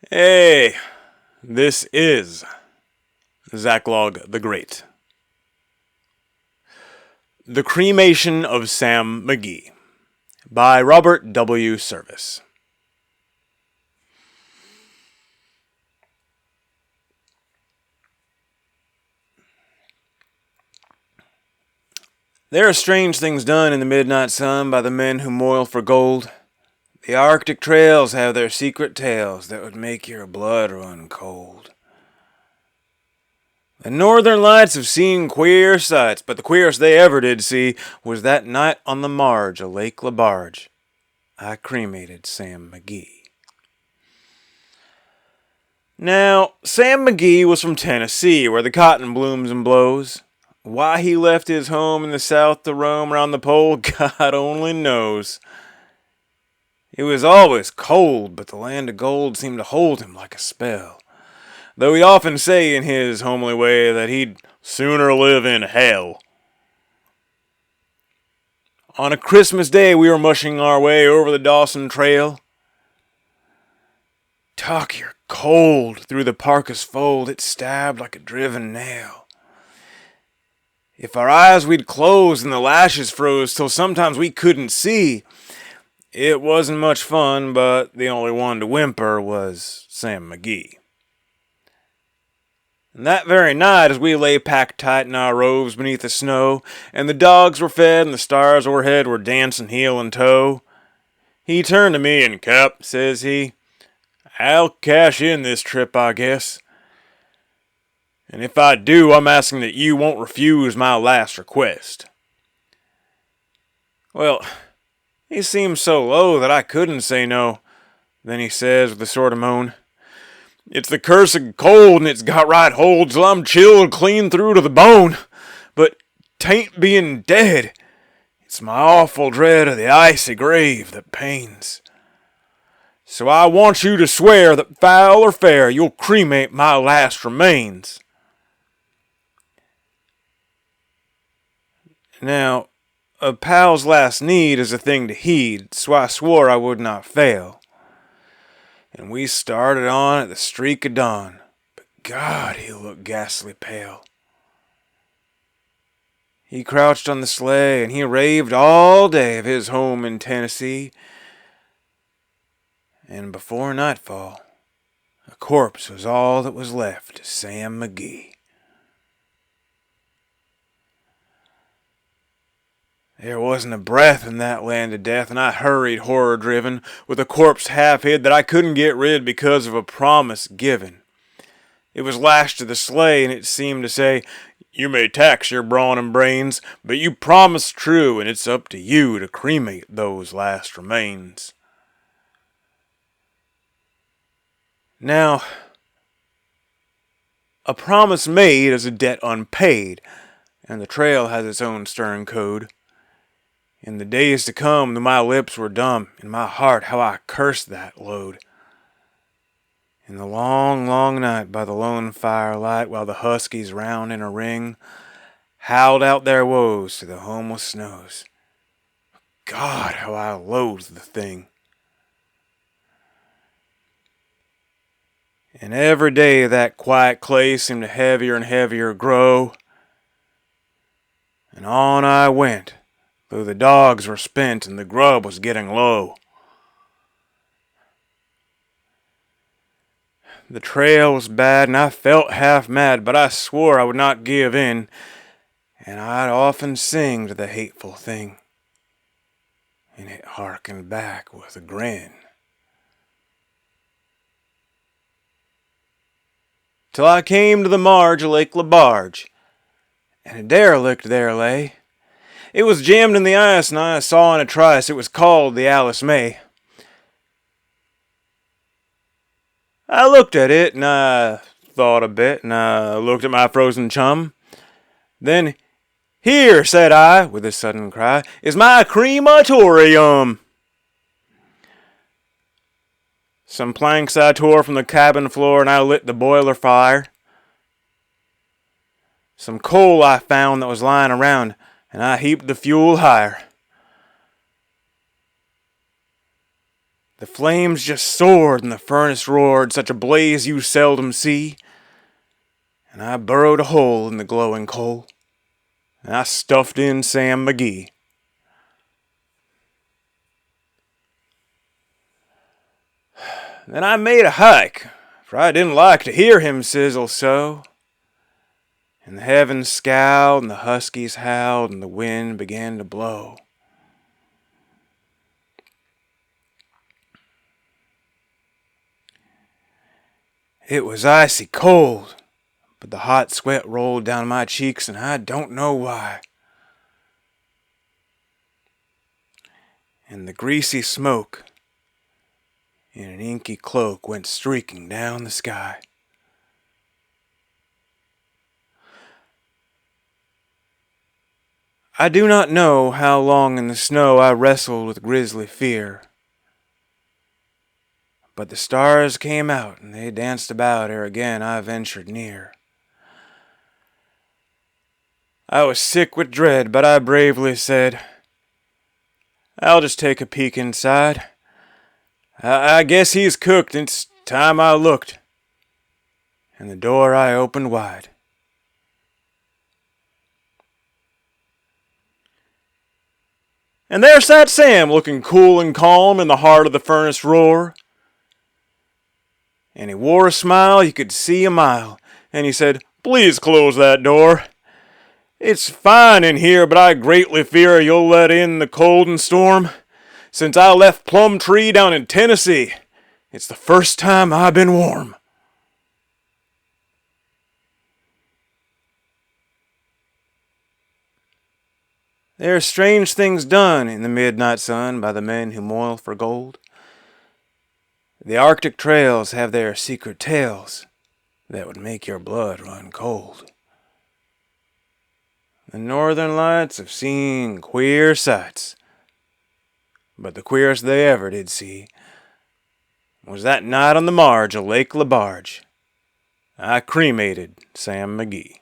Hey, this is Zachlog the Great. The Cremation of Sam McGee by Robert W. Service. There are strange things done in the midnight sun by the men who moil for gold. The Arctic trails have their secret tales that would make your blood run cold. The Northern Lights have seen queer sights, but the queerest they ever did see was that night on the marge of Lake Labarge. I cremated Sam McGee. Now, Sam McGee was from Tennessee, where the cotton blooms and blows. Why he left his home in the South to roam around the pole, God only knows. It was always cold, but the land of gold seemed to hold him like a spell. Though he'd often say in his homely way that he'd sooner live in hell. On a Christmas day we were mushing our way over the Dawson Trail. Talk your cold through the parka's fold, it stabbed like a driven nail. If our eyes we'd close and the lashes froze till sometimes we couldn't see. It wasn't much fun, but the only one to whimper was Sam McGee. And that very night, as we lay packed tight in our robes beneath the snow, and the dogs were fed and the stars overhead were dancing heel and toe, he turned to me and, "Cap," says he, "I'll cash in this trip, I guess. And if I do, I'm asking that you won't refuse my last request." Well, he seemed so low that I couldn't say no. Then he says with a sort of moan, "It's the cursed cold and it's got right hold till I'm chilled clean through to the bone. But 'tain't being dead. It's my awful dread of the icy grave that pains. So I want you to swear that foul or fair you'll cremate my last remains." Now, a pal's last need is a thing to heed, so I swore I would not fail. And we started on at the streak of dawn, but God, he looked ghastly pale. He crouched on the sleigh and he raved all day of his home in Tennessee. And before nightfall, a corpse was all that was left of Sam McGee. There wasn't a breath in that land of death, and I hurried horror-driven, with a corpse half hid that I couldn't get rid because of a promise given. It was lashed to the sleigh, and it seemed to say, "You may tax your brawn and brains, but you promised true, and it's up to you to cremate those last remains." Now, a promise made is a debt unpaid, and the trail has its own stern code. In the days to come, though my lips were dumb, in my heart how I cursed that load. In the long, long night by the lone firelight, while the huskies round in a ring howled out their woes to the homeless snows. God, how I loathed the thing. And every day that quiet clay seemed to heavier and heavier grow. And on I went, though the dogs were spent and the grub was getting low. The trail was bad and I felt half mad, but I swore I would not give in, and I'd often sing to the hateful thing, and it hearkened back with a grin. Till I came to the marge of Lake Labarge, and a derelict there lay. It was jammed in the ice, and I saw in a trice it was called the Alice May. I looked at it, and I thought a bit, and I looked at my frozen chum. Then, "Here," said I, with a sudden cry, "is my crematorium." Some planks I tore from the cabin floor, and I lit the boiler fire. Some coal I found that was lying around, and I heaped the fuel higher. The flames just soared and the furnace roared, such a blaze you seldom see. And I burrowed a hole in the glowing coal, and I stuffed in Sam McGee. Then I made a hike, for I didn't like to hear him sizzle so. And the heavens scowled, and the huskies howled, and the wind began to blow. It was icy cold, but the hot sweat rolled down my cheeks, and I don't know why. And the greasy smoke in an inky cloak went streaking down the sky. I do not know how long in the snow I wrestled with grisly fear. But the stars came out and they danced about ere again I ventured near. I was sick with dread, but I bravely said, I'll just take a peek inside. I guess he's cooked, and it's time I looked. And the door I opened wide. And there sat Sam, looking cool and calm in the heart of the furnace roar. And he wore a smile you could see a mile, and he said, Please close that door. It's fine in here, but I greatly fear you'll let in the cold and storm. Since I left Plum Tree down in Tennessee, it's the first time I've been warm. There are strange things done in the midnight sun by the men who moil for gold. The Arctic trails have their secret tales that would make your blood run cold. The northern lights have seen queer sights, but the queerest they ever did see was that night on the marge of Lake LaBarge. I cremated Sam McGee.